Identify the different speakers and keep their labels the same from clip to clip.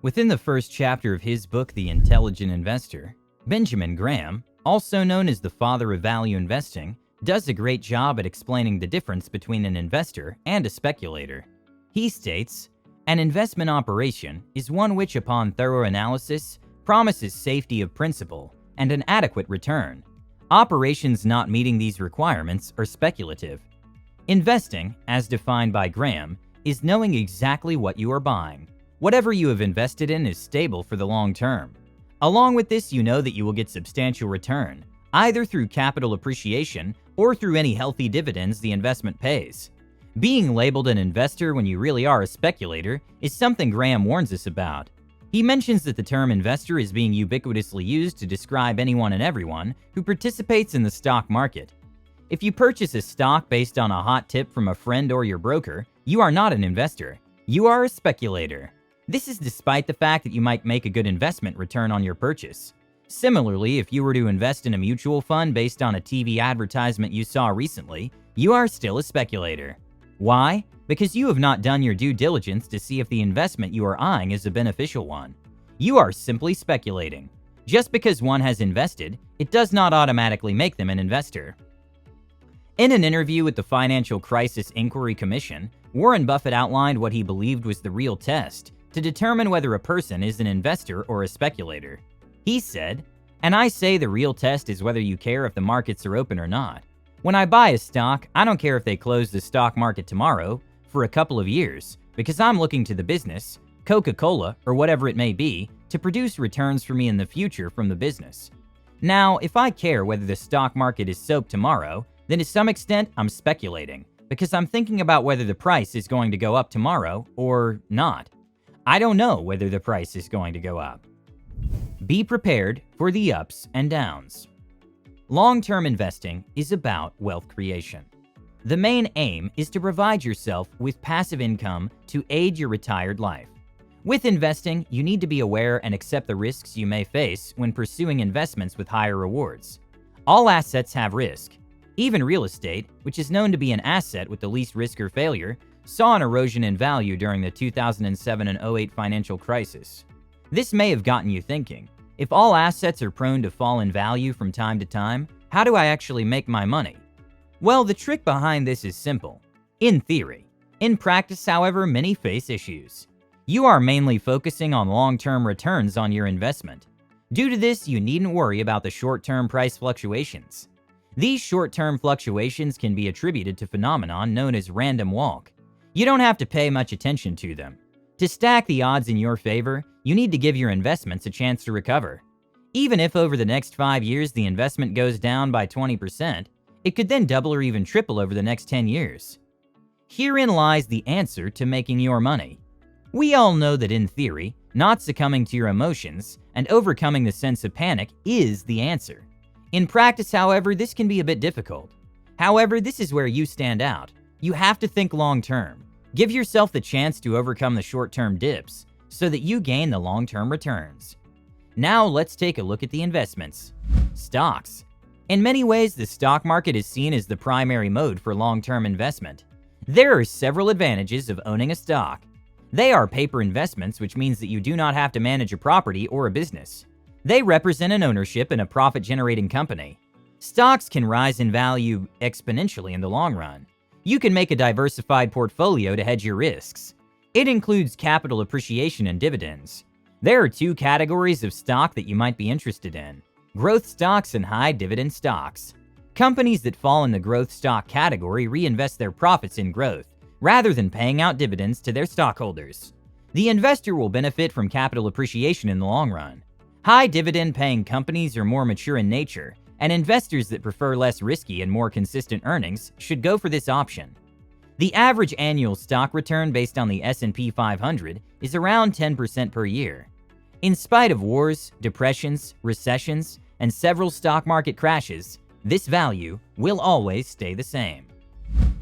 Speaker 1: Within the first chapter of his book, The Intelligent Investor, Benjamin Graham, also known as the father of value investing, does a great job at explaining the difference between an investor and a speculator. He states, "An investment operation is one which, upon thorough analysis, promises safety of principal and an adequate return. Operations not meeting these requirements are speculative. Investing, as defined by Graham, is knowing exactly what you are buying. Whatever you have invested in is stable for the long term. Along with this, you know that you will get substantial return, either through capital appreciation or through any healthy dividends the investment pays. Being labeled an investor when you really are a speculator is something Graham warns us about. He mentions that the term investor is being ubiquitously used to describe anyone and everyone who participates in the stock market. If you purchase a stock based on a hot tip from a friend or your broker, you are not an investor. You are a speculator. This is despite the fact that you might make a good investment return on your purchase. Similarly, if you were to invest in a mutual fund based on a TV advertisement you saw recently, you are still a speculator. Why? Because you have not done your due diligence to see if the investment you are eyeing is a beneficial one. You are simply speculating. Just because one has invested, it does not automatically make them an investor." In an interview with the Financial Crisis Inquiry Commission, Warren Buffett outlined what he believed was the real test to determine whether a person is an investor or a speculator. He said, "And I say the real test is whether you care if the markets are open or not. When I buy a stock, I don't care if they close the stock market tomorrow for a couple of years, because I'm looking to the business, Coca-Cola or whatever it may be, to produce returns for me in the future from the business. Now, if I care whether the stock market is soap tomorrow, then to some extent I'm speculating, because I'm thinking about whether the price is going to go up tomorrow or not. I don't know whether the price is going to go up." Be prepared for the ups and downs. Long-term investing is about wealth creation. The main aim is to provide yourself with passive income to aid your retired life. With investing, you need to be aware and accept the risks you may face when pursuing investments with higher rewards. All assets have risk. Even real estate, which is known to be an asset with the least risk or failure, saw an erosion in value during the 2007 and 08 financial crisis. This may have gotten you thinking, if all assets are prone to fall in value from time to time, how do I actually make my money? Well, the trick behind this is simple. In theory. In practice, however, many face issues. You are mainly focusing on long-term returns on your investment. Due to this, you needn't worry about the short-term price fluctuations. These short-term fluctuations can be attributed to a phenomenon known as random walk. You don't have to pay much attention to them. To stack the odds in your favor, you need to give your investments a chance to recover. Even if over the next 5 years the investment goes down by 20%, it could then double or even triple over the next 10 years. Herein lies the answer to making your money. We all know that in theory, not succumbing to your emotions and overcoming the sense of panic is the answer. In practice, however, this can be a bit difficult. However, this is where you stand out. You have to think long-term. Give yourself the chance to overcome the short-term dips so that you gain the long-term returns. Now let's take a look at the investments. Stocks. In many ways, the stock market is seen as the primary mode for long-term investment. There are several advantages of owning a stock. They are paper investments, which means that you do not have to manage a property or a business. They represent an ownership in a profit-generating company. Stocks can rise in value exponentially in the long run. You can make a diversified portfolio to hedge your risks. It includes capital appreciation and dividends. There are 2 categories of stock that you might be interested in: growth stocks and high dividend stocks. Companies that fall in the growth stock category reinvest their profits in growth, rather than paying out dividends to their stockholders. The investor will benefit from capital appreciation in the long run. High dividend-paying companies are more mature in nature, and investors that prefer less risky and more consistent earnings should go for this option. The average annual stock return based on the S&P 500 is around 10% per year. In spite of wars, depressions, recessions, and several stock market crashes, this value will always stay the same.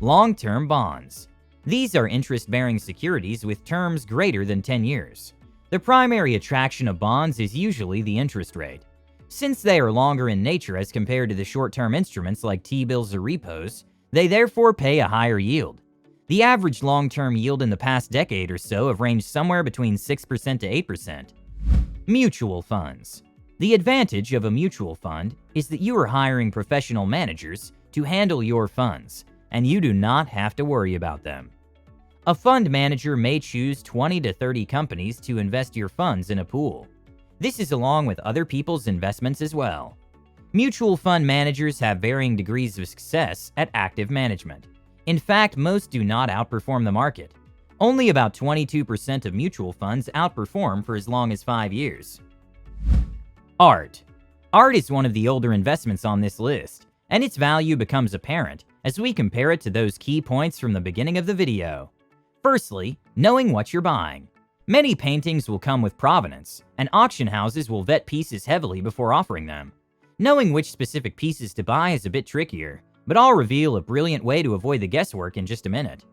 Speaker 1: Long-term bonds. These are interest-bearing securities with terms greater than 10 years. The primary attraction of bonds is usually the interest rate. Since they are longer in nature as compared to the short-term instruments like T-bills or repos, they therefore pay a higher yield. The average long-term yield in the past decade or so have ranged somewhere between 6% to 8%. Mutual funds. The advantage of a mutual fund is that you are hiring professional managers to handle your funds, and you do not have to worry about them. A fund manager may choose 20 to 30 companies to invest your funds in a pool. This is along with other people's investments as well. Mutual fund managers have varying degrees of success at active management. In fact, most do not outperform the market. Only about 22% of mutual funds outperform for as long as 5 years. Art. Art is one of the older investments on this list, and its value becomes apparent as we compare it to those key points from the beginning of the video. Firstly, knowing what you're buying. Many paintings will come with provenance, and auction houses will vet pieces heavily before offering them. Knowing which specific pieces to buy is a bit trickier, but I'll reveal a brilliant way to avoid the guesswork in just a minute.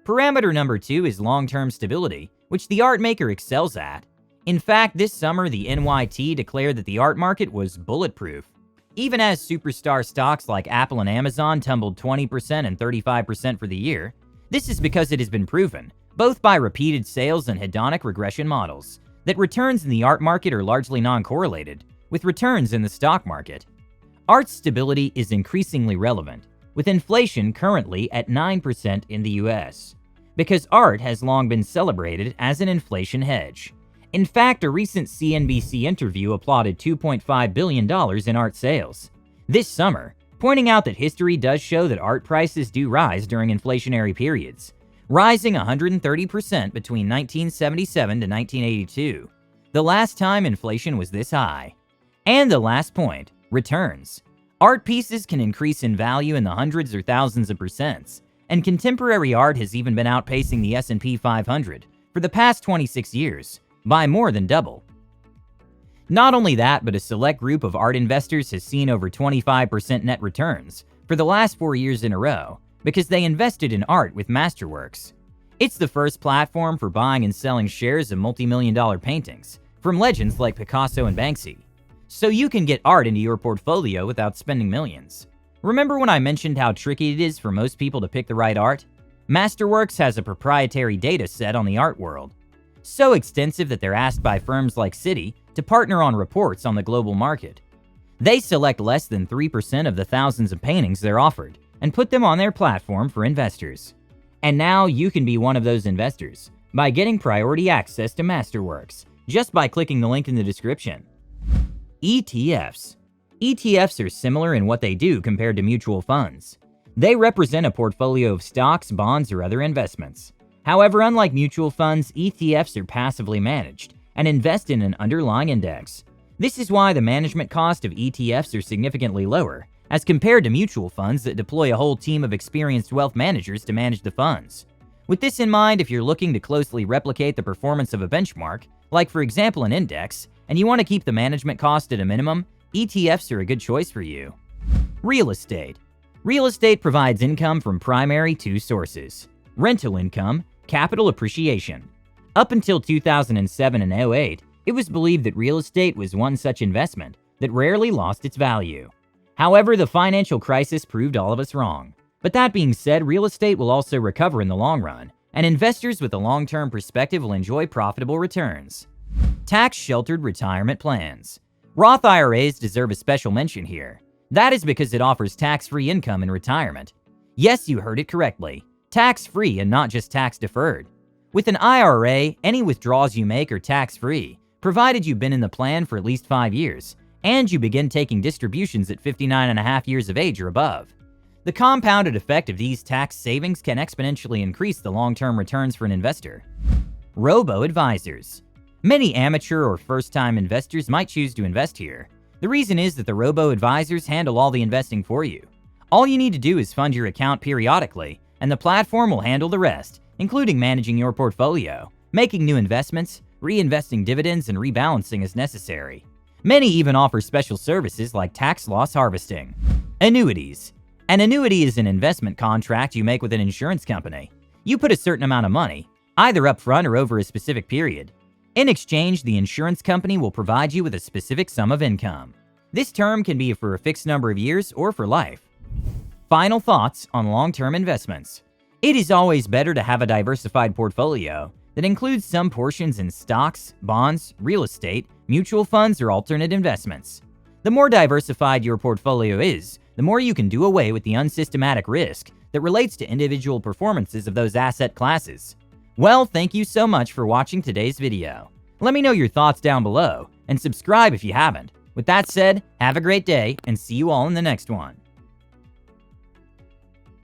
Speaker 1: Parameter number 2 is long-term stability, which the art maker excels at. In fact, this summer the NYT declared that the art market was bulletproof. Even as superstar stocks like Apple and Amazon tumbled 20% and 35% for the year, this is because it has been proven, both by repeated sales and hedonic regression models, that returns in the art market are largely non-correlated with returns in the stock market. Art's stability is increasingly relevant, with inflation currently at 9% in the US, because art has long been celebrated as an inflation hedge. In fact, a recent CNBC interview applauded $2.5 billion in art sales this summer, pointing out that history does show that art prices do rise during inflationary periods, rising 130% between 1977 to 1982, the last time inflation was this high. And the last point, returns. Art pieces can increase in value in the hundreds or thousands of percents, and contemporary art has even been outpacing the S&P 500 for the past 26 years, by more than double. Not only that, but a select group of art investors has seen over 25% net returns for the last 4 years in a row because they invested in art with Masterworks. It's the first platform for buying and selling shares of multi-million-dollar paintings from legends like Picasso and Banksy, so you can get art into your portfolio without spending millions. Remember when I mentioned how tricky it is for most people to pick the right art? Masterworks has a proprietary data set on the art world, so extensive that they're asked by firms like Citi to partner on reports on the global market. They select less than 3% of the thousands of paintings they're offered and put them on their platform for investors. And now you can be one of those investors by getting priority access to Masterworks just by clicking the link in the description. ETFs. ETFs are similar in what they do compared to mutual funds. They represent a portfolio of stocks, bonds, or other investments. However, unlike mutual funds, ETFs are passively managed and invest in an underlying index. This is why the management cost of ETFs are significantly lower as compared to mutual funds that deploy a whole team of experienced wealth managers to manage the funds. With this in mind, if you're looking to closely replicate the performance of a benchmark, like for example an index, and you want to keep the management cost at a minimum, ETFs are a good choice for you. Real estate. Real estate provides income from primary 2 sources: rental income, capital appreciation. Up until 2007 and 08, it was believed that real estate was one such investment that rarely lost its value. However, the financial crisis proved all of us wrong. But that being said, real estate will also recover in the long run, and investors with a long-term perspective will enjoy profitable returns. Tax-sheltered retirement plans. Roth IRAs deserve a special mention here. That is because it offers tax-free income in retirement. Yes, you heard it correctly. Tax-free and not just tax-deferred. With an IRA, any withdrawals you make are tax-free, provided you've been in the plan for at least 5 years, and you begin taking distributions at 59.5 years of age or above. The compounded effect of these tax savings can exponentially increase the long-term returns for an investor. Robo-Advisors. Many amateur or first-time investors might choose to invest here. The reason is that the Robo-Advisors handle all the investing for you. All you need to do is fund your account periodically, and the platform will handle the rest, including managing your portfolio, making new investments, reinvesting dividends, and rebalancing as necessary. Many even offer special services like tax loss harvesting. Annuities. An annuity is an investment contract you make with an insurance company. You put a certain amount of money, either upfront or over a specific period. In exchange, the insurance company will provide you with a specific sum of income. This term can be for a fixed number of years or for life. Final thoughts on long-term investments. It is always better to have a diversified portfolio that includes some portions in stocks, bonds, real estate, mutual funds, or alternate investments. The more diversified your portfolio is, the more you can do away with the unsystematic risk that relates to individual performances of those asset classes. Well, thank you so much for watching today's video. Let me know your thoughts down below, and subscribe if you haven't. With that said, have a great day, and see you all in the next one.